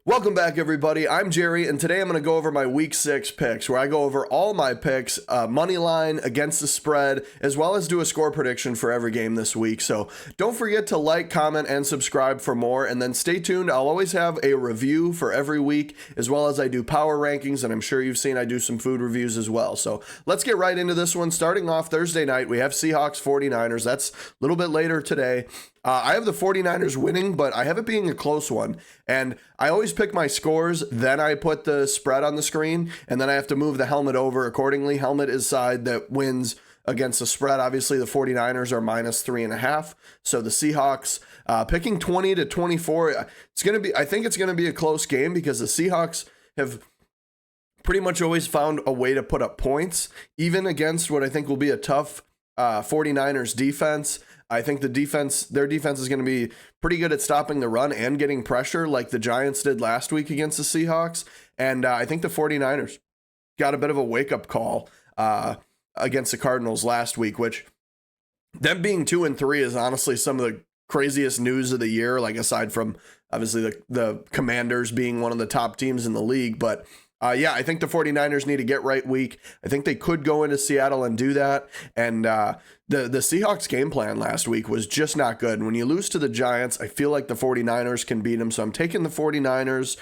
Welcome back, everybody. I'm Jerry, and today I'm going to go over my Week 6 picks, where I go over all my picks, money line, against the spread, as well as do a score prediction for every game this week. So don't forget to like, comment, and subscribe for more, and then stay tuned. I'll always have a review for every week, as well as I do power rankings, and I'm sure you've seen I do some food reviews as well. So let's get right into this one. Starting off Thursday night, we have Seahawks 49ers. That's a little bit later today. I have the 49ers winning, but I have it being a close one. And I always pick my scores, then I put the spread on the screen, and then I have to move the helmet over accordingly. Helmet is side that wins against the spread. Obviously, the 49ers are -3.5. So the Seahawks picking 20-24. I think it's going to be a close game because the Seahawks have pretty much always found a way to put up points, even against what I think will be a tough 49ers defense. I think their defense is going to be pretty good at stopping the run and getting pressure like the Giants did last week against the Seahawks. And I think the 49ers got a bit of a wake-up call against the Cardinals last week, which them being 2-3 is honestly some of the craziest news of the year, like aside from obviously the Commanders being one of the top teams in the league. But I think the 49ers need to get right week. I think they could go into Seattle and do that. And the Seahawks game plan last week was just not good. When you lose to the Giants, I feel like the 49ers can beat them. So I'm taking the 49ers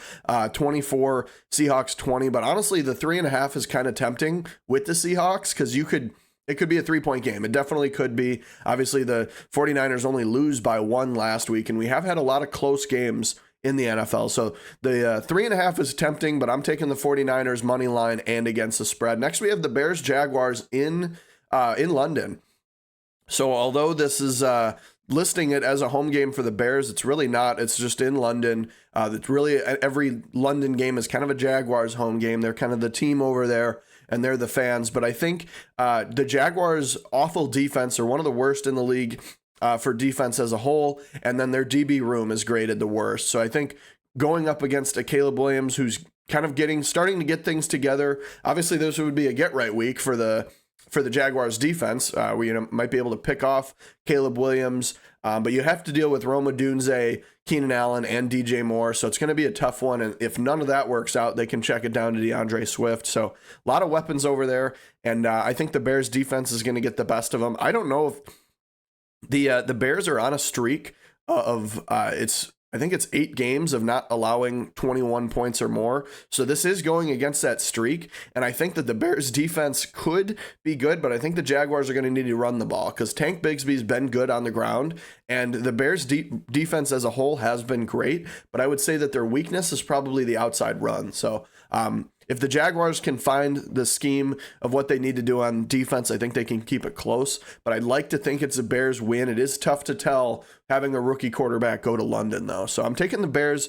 24, Seahawks 20. But honestly, the 3.5 is kind of tempting with the Seahawks because it could be a 3-point game. It definitely could be. Obviously, the 49ers only lose by 1 last week, and we have had a lot of close games in the NFL. So the 3.5 is tempting, but I'm taking the 49ers money line and against the spread. Next, we have the Bears Jaguars in London. So although this is listing it as a home game for the Bears, it's really not. It's just in London. It's really every London game is kind of a Jaguars home game. They're kind of the team over there, and they're the fans. But I think the Jaguars' awful defense are one of the worst in the league for defense as a whole, and then their DB room is graded the worst. So I think going up against a Caleb Williams who's kind of starting to get things together. Obviously, this would be a get right week for the Jaguars defense. We might be able to pick off Caleb Williams, but you have to deal with Rome Odunze, Keenan Allen, and DJ Moore. So it's going to be a tough one. And if none of that works out, they can check it down to DeAndre Swift. So a lot of weapons over there, and I think the Bears defense is going to get the best of them. I don't know if the Bears are on a streak of I think it's 8 games of not allowing 21 points or more. So this is going against that streak. And I think that the Bears defense could be good, but I think the Jaguars are going to need to run the ball because Tank Bigsby's been good on the ground. And the Bears defense as a whole has been great. But I would say that their weakness is probably the outside run. So if the Jaguars can find the scheme of what they need to do on defense, I think they can keep it close. But I'd like to think it's a Bears win. It is tough to tell having a rookie quarterback go to London, though. So I'm taking the Bears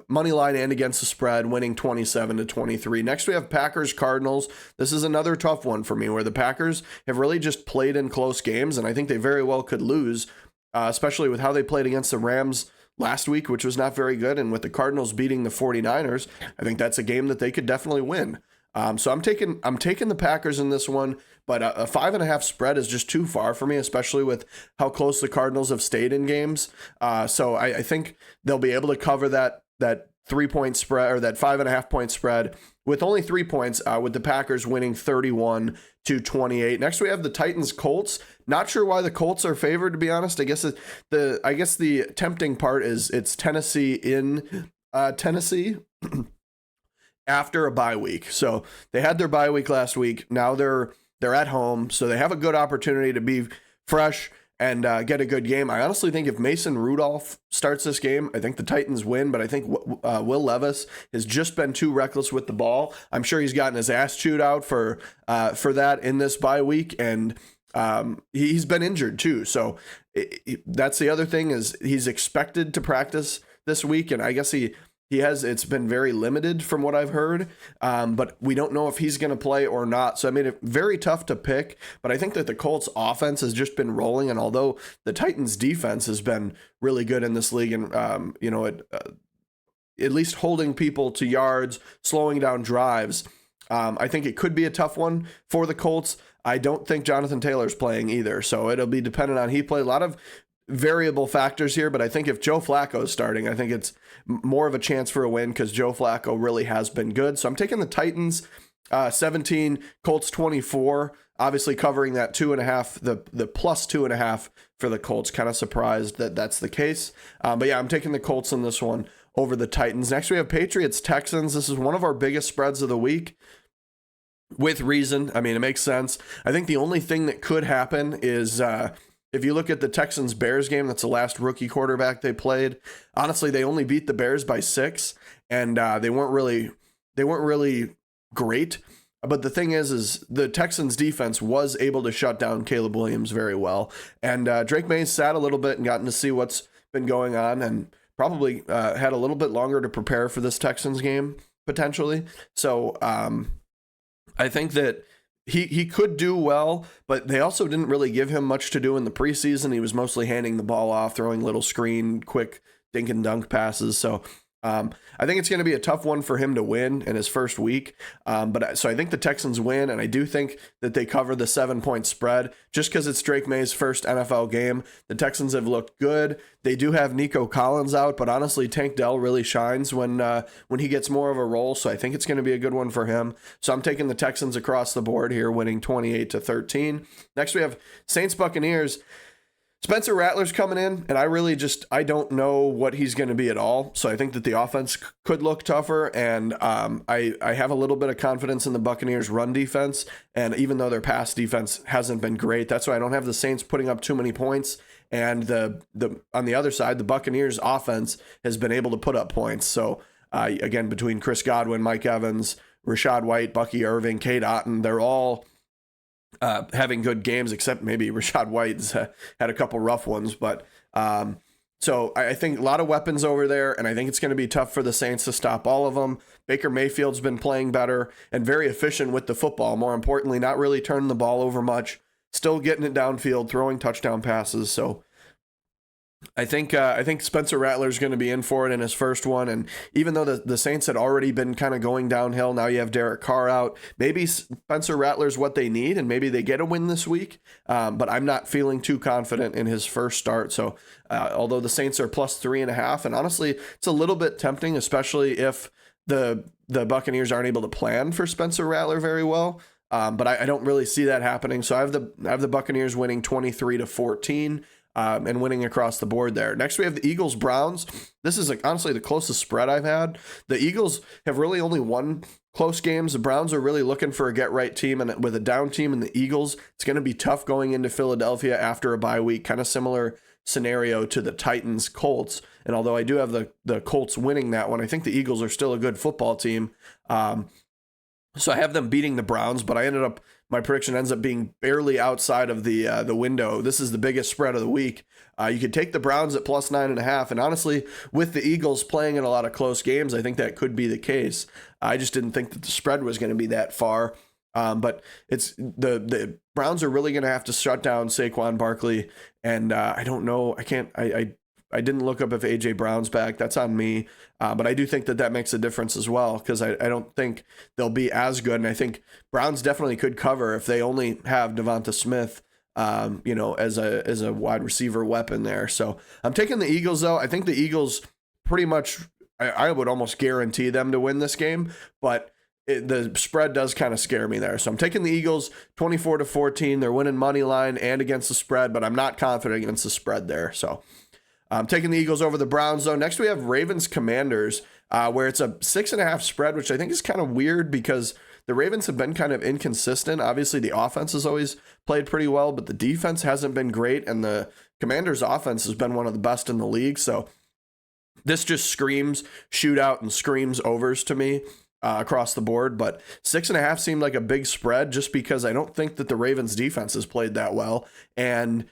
money line and against the spread, winning 27-23. Next, we have Packers Cardinals. This is another tough one for me, where the Packers have really just played in close games, and I think they very well could lose, especially with how they played against the Rams last week, which was not very good. And with the Cardinals beating the 49ers, I think that's a game that they could definitely win. So I'm taking the Packers in this one, but a 5.5 spread is just too far for me, especially with how close the Cardinals have stayed in games. So I think they'll be able to cover that 3-point spread, or that 5.5-point spread, with only 3 points, with the Packers winning 31-28. Next, we have the Titans Colts. Not sure why the Colts are favored, to be honest. I guess the tempting part is it's Tennessee in Tennessee after a bye week. So they had their bye week last week. Now they're at home, so they have a good opportunity to be fresh and get a good game. I honestly think if Mason Rudolph starts this game, I think the Titans win, but I think Will Levis has just been too reckless with the ball. I'm sure he's gotten his ass chewed out for that in this bye week, and he's been injured too. So that's the other thing, is he's expected to practice this week, and I guess it's been very limited from what I've heard, but we don't know if he's going to play or not. So I made it very tough to pick, but I think that the Colts offense has just been rolling. And although the Titans defense has been really good in this league, and, at least holding people to yards, slowing down drives, I think it could be a tough one for the Colts. I don't think Jonathan Taylor's playing either, so it'll be dependent on he play. A lot of variable factors here, but I think if Joe Flacco is starting, I think it's more of a chance for a win because Joe Flacco really has been good. So I'm taking the Titans 17, Colts 24, obviously covering that 2.5, the plus 2.5 for the Colts. Kind of surprised that that's the case. But yeah, I'm taking the Colts in this one over the Titans. Next, we have Patriots Texans. This is one of our biggest spreads of the week. With reason. I mean, it makes sense. I think the only thing that could happen is if you look at the Texans-Bears game, that's the last rookie quarterback they played. Honestly, they only beat the Bears by 6, and they weren't really great. But the thing is the Texans defense was able to shut down Caleb Williams very well. And Drake Mays sat a little bit and gotten to see what's been going on and probably had a little bit longer to prepare for this Texans game, potentially. So I think that he could do well, but they also didn't really give him much to do in the preseason. He was mostly handing the ball off, throwing little screen, quick dink and dunk passes. So I think it's going to be a tough one for him to win in his first week. So I think the Texans win, and I do think that they cover the 7-point spread just because it's Drake May's first NFL game. The Texans have looked good. They do have Nico Collins out, but honestly, Tank Dell really shines when he gets more of a role. So I think it's going to be a good one for him. So I'm taking the Texans across the board here, winning 28-13. Next, we have Saints Buccaneers. Spencer Rattler's coming in, and I don't know what he's going to be at all. So I think that the offense could look tougher, and I have a little bit of confidence in the Buccaneers' run defense. And even though their pass defense hasn't been great, that's why I don't have the Saints putting up too many points. And the on the other side, the Buccaneers' offense has been able to put up points. So again, between Chris Godwin, Mike Evans, Rashad White, Bucky Irving, Cade Otton, they're all having good games, except maybe Rashad White's had a couple rough ones. But so I think a lot of weapons over there, and I think it's going to be tough for the Saints to stop all of them. Baker Mayfield's been playing better and very efficient with the football. More importantly, not really turning the ball over much, still getting it downfield, throwing touchdown passes. So I think Spencer Rattler's going to be in for it in his first one. And even though the Saints had already been kind of going downhill, now you have Derek Carr out. Maybe Spencer Rattler's what they need, and maybe they get a win this week. But I'm not feeling too confident in his first start. So although the Saints are plus 3.5, and honestly, it's a little bit tempting, especially if the Buccaneers aren't able to plan for Spencer Rattler very well. But I don't really see that happening. So I have the Buccaneers winning 23-14. And winning across the board there. Next, we have the Eagles-Browns. This is honestly the closest spread I've had. The Eagles have really only won close games. The Browns are really looking for a get-right team, and with a down team in the Eagles, it's going to be tough going into Philadelphia after a bye week. Kind of similar scenario to the Titans-Colts. And although I do have the Colts winning that one, I think the Eagles are still a good football team. So I have them beating the Browns, but my prediction ends up being barely outside of the window. This is the biggest spread of the week. You could take the Browns at plus 9.5, and honestly, with the Eagles playing in a lot of close games, I think that could be the case. I just didn't think that the spread was going to be that far. But it's the Browns are really going to have to shut down Saquon Barkley, and I don't know. I didn't look up if A.J. Brown's back. That's on me. But I do think that makes a difference as well, because I don't think they'll be as good. And I think Browns definitely could cover if they only have Devonta Smith, as a wide receiver weapon there. So I'm taking the Eagles, though. I think the Eagles pretty much, I would almost guarantee them to win this game. But the spread does kind of scare me there. So I'm taking the Eagles 24-14. They're winning money line and against the spread, but I'm not confident against the spread there. So I'm taking the Eagles over the Browns, though. Next, we have Ravens Commanders, where it's a 6.5 spread, which I think is kind of weird because the Ravens have been kind of inconsistent. Obviously, the offense has always played pretty well, but the defense hasn't been great, and the Commanders' offense has been one of the best in the league. So this just screams shootout and screams overs to me across the board. But 6.5 seemed like a big spread just because I don't think that the Ravens' defense has played that well. And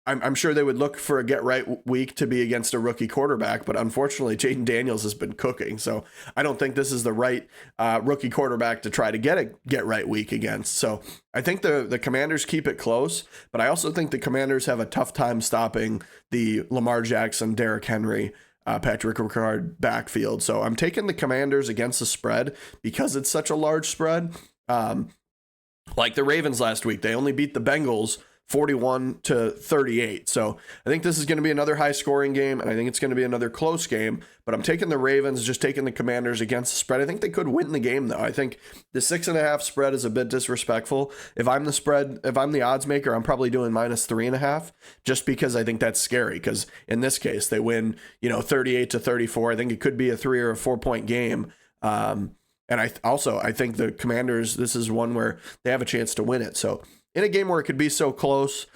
I'm sure they would look for a get-right week to be against a rookie quarterback, but unfortunately, Jaden Daniels has been cooking, so I don't think this is the right rookie quarterback to try to get a get-right week against. So I think the Commanders keep it close, but I also think the Commanders have a tough time stopping the Lamar Jackson, Derrick Henry, Patrick Ricard backfield. So I'm taking the Commanders against the spread because it's such a large spread. Like the Ravens last week, they only beat the Bengals 41-38. So I think this is going to be another high scoring game, and I think it's going to be another close game, but I'm taking the Ravens, just taking the Commanders against the spread. I think they could win the game, though. I think the 6.5 spread is a bit disrespectful. If I'm the odds maker, I'm probably doing -3.5, just because I think that's scary, because in this case, they win, 38-34. I think it could be a 3 or a 4 point game. And I think the Commanders, this is one where they have a chance to win it. So in a game where it could be so close,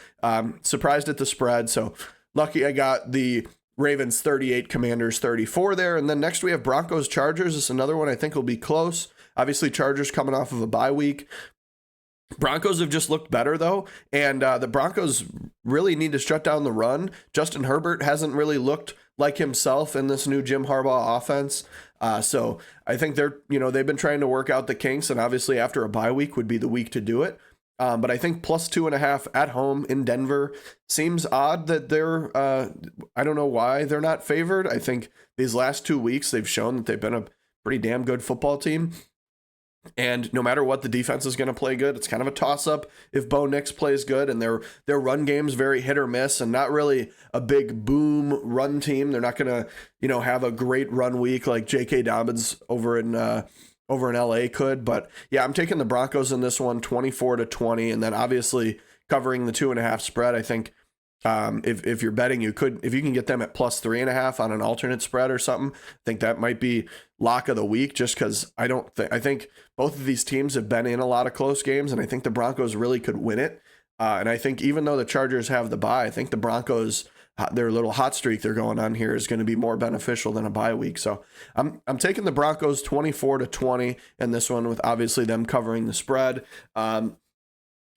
surprised at the spread. So lucky I got the Ravens 38, Commanders 34 there. And then next we have Broncos Chargers. This is another one I think will be close. Obviously, Chargers coming off of a bye week. Broncos have just looked better, though, and the Broncos really need to shut down the run. Justin Herbert hasn't really looked like himself in this new Jim Harbaugh offense. So I think they've been trying to work out the kinks, and obviously after a bye week would be the week to do it. But I think +2.5 at home in Denver seems odd that they're, I don't know why they're not favored. I think these last 2 weeks they've shown that they've been a pretty damn good football team. And no matter what, the defense is going to play good. It's kind of a toss-up if Bo Nix plays good, and their run game's very hit or miss, and not really a big boom run team. They're not going to, have a great run week like J.K. Dobbins over in LA could. But yeah, I'm taking the Broncos in this one, 24-20, and then obviously covering the 2.5 spread. I think if you're betting, if you can get them at +3.5 on an alternate spread or something, I think that might be lock of the week, just because I think both of these teams have been in a lot of close games, and I think the Broncos really could win it. And I think even though the Chargers have the bye, I think the Broncos, their little hot streak they're going on here is going to be more beneficial than a bye week. So I'm taking the Broncos 24-20 in this one, with obviously them covering the spread.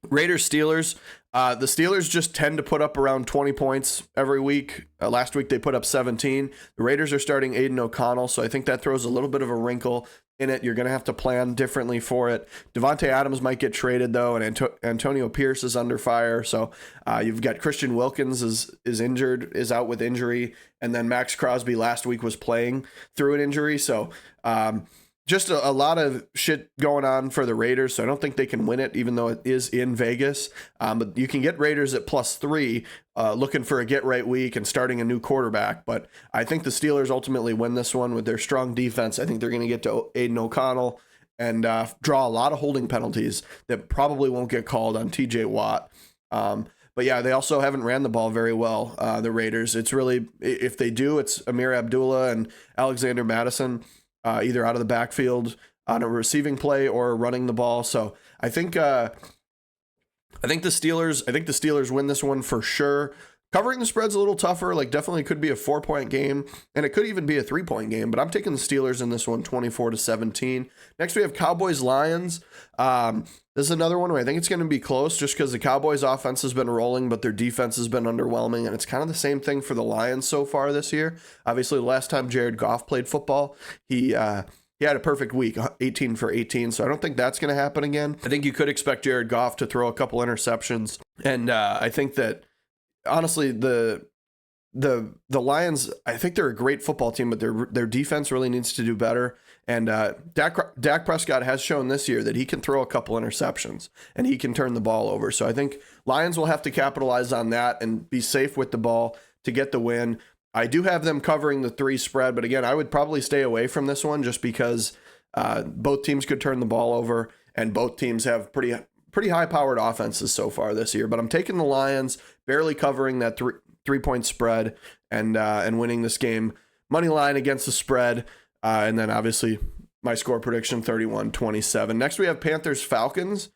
Raiders Steelers. The Steelers just tend to put up around 20 points every week. Last week they put up 17. The Raiders are starting Aiden O'Connell, so I think that throws a little bit of a wrinkle in it. You're going to have to plan differently for it. Devontae Adams might get traded, though, and Antonio Pierce is under fire. So you've got Christian Wilkins is out with injury, and then Max Crosby last week was playing through an injury. So just a lot of shit going on for the Raiders, so I don't think they can win it, even though it is in Vegas. But you can get Raiders at +3, looking for a get-right week and starting a new quarterback. But I think the Steelers ultimately win this one with their strong defense. I think they're going to get to Aiden O'Connell and draw a lot of holding penalties that probably won't get called on TJ Watt. But yeah, they also haven't ran the ball very well, the Raiders. It's really, if they do, it's Amir Abdullah and Alexander Madison, either out of the backfield on a receiving play or running the ball. So I think the Steelers win this one for sure. Covering the spread's a little tougher. Definitely could be a 4-point game, and it could even be a 3-point game. But I'm taking the Steelers in this one, 24-17. Next, we have Cowboys Lions. This is another one where I think it's going to be close, just because the Cowboys' offense has been rolling, but their defense has been underwhelming, and it's kind of the same thing for the Lions so far this year. Obviously, the last time Jared Goff played football, he had a perfect week, 18 for 18, so I don't think that's going to happen again. I think you could expect Jared Goff to throw a couple interceptions, and I think that, honestly, the Lions, I think they're a great football team, but their defense really needs to do better. And Dak Prescott has shown this year that he can throw a couple interceptions and he can turn the ball over. So I think Lions will have to capitalize on that and be safe with the ball to get the win. I do have them covering the 3 spread, but again, I would probably stay away from this one just because both teams could turn the ball over, and both teams have pretty high-powered offenses so far this year. But I'm taking the Lions, barely covering that 3-point spread and winning this game. Money line against the spread. And then obviously my score prediction, 31-27. Next, we have Panthers-Falcons.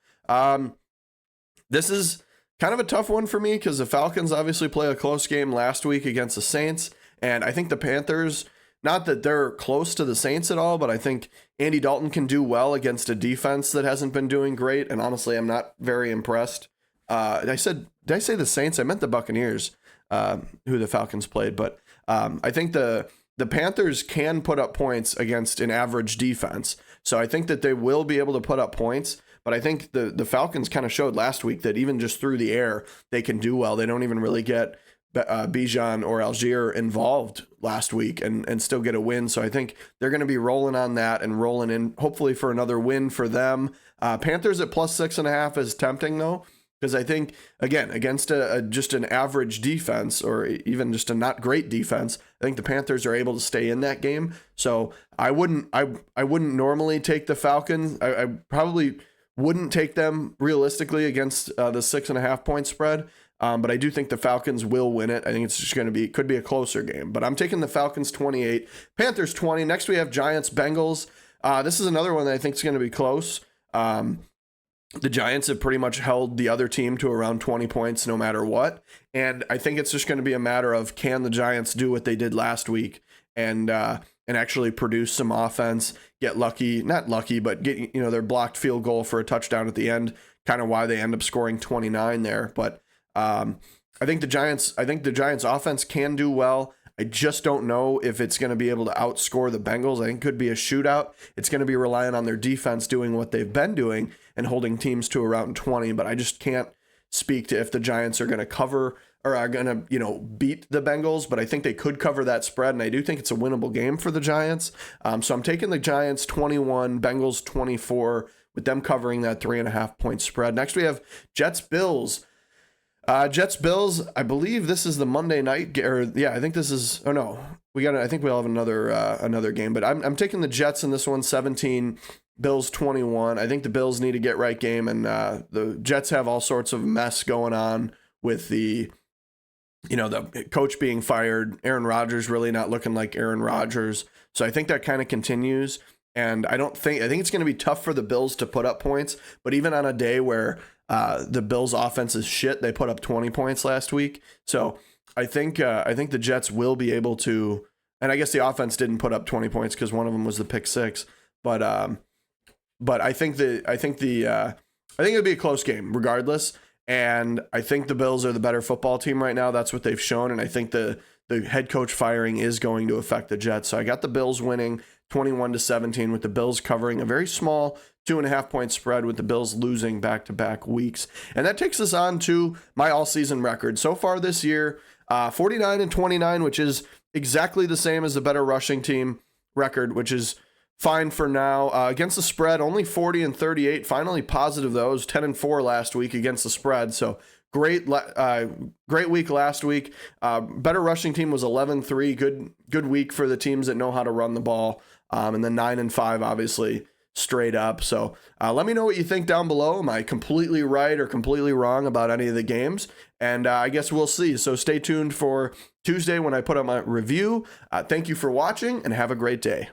This is kind of a tough one for me because the Falcons obviously play a close game last week against the Saints. And I think the Panthers, not that they're close to the Saints at all, but I think Andy Dalton can do well against a defense that hasn't been doing great. And honestly, I'm not very impressed. Did I say the Saints? I meant the Buccaneers, who the Falcons played. But I think the Panthers can put up points against an average defense. So I think that they will be able to put up points. But I think the Falcons kind of showed last week that even just through the air, they can do well. They don't even really get Bijan or Algier involved last week and still get a win. So I think they're going to be rolling on that and rolling in, hopefully, for another win for them. Panthers at +6.5 is tempting, though. Because I think, again, against just an average defense or even just a not great defense, I think the Panthers are able to stay in that game. So I wouldn't normally take the Falcons. I probably wouldn't take them realistically against the 6.5 point spread. But I do think the Falcons will win it. I think it's just could be a closer game. But I'm taking the Falcons 28, Panthers 20. Next we have Giants Bengals. This is another one that I think is going to be close. The Giants have pretty much held the other team to around 20 points no matter what. And I think it's just going to be a matter of, can the Giants do what they did last week and actually produce some offense, get lucky, not lucky, but get, their blocked field goal for a touchdown at the end, kind of why they end up scoring 29 there. But I think the Giants offense can do well. I just don't know if it's going to be able to outscore the Bengals. I think it could be a shootout. It's going to be relying on their defense doing what they've been doing and holding teams to around 20, but I just can't speak to if the Giants are going to cover or are going to, beat the Bengals, but I think they could cover that spread, and I do think it's a winnable game for the Giants. So I'm taking the Giants 21, Bengals 24, with them covering that 3.5 point spread. Next we have Jets Bills. Jets Bills, I believe this is the Monday night, I think this is, I think we'll have another game, but I'm taking the Jets in this one, 17, Bills 21. I think the Bills need a get right game, and the Jets have all sorts of mess going on with the coach being fired, Aaron Rodgers really not looking like Aaron Rodgers. So I think that kind of continues. And I think it's going to be tough for the Bills to put up points, but even on a day where the Bills offense is shit, they put up 20 points last week. So I think the Jets will be able to, and I guess the offense didn't put up 20 points because one of them was the pick six, but I think it'll be a close game regardless. And I think the Bills are the better football team right now. That's what they've shown. And I think the head coach firing is going to affect the Jets. So I got the Bills winning 21-17 with the Bills covering a very small 2.5 point spread with the Bills losing back-to-back weeks. And that takes us on to my all-season record. So far this year, 49-29, which is exactly the same as the better rushing team record, which is fine for now. Against the spread, only 40-38. Finally positive, though. It was 10-4 last week against the spread. So great week last week. Better rushing team was 11-3. Good week for the teams that know how to run the ball. And then 9-5, obviously, straight up. So let me know what you think down below. Am I completely right or completely wrong about any of the games? And I guess we'll see. So stay tuned for Tuesday when I put up my review. Thank you for watching and have a great day.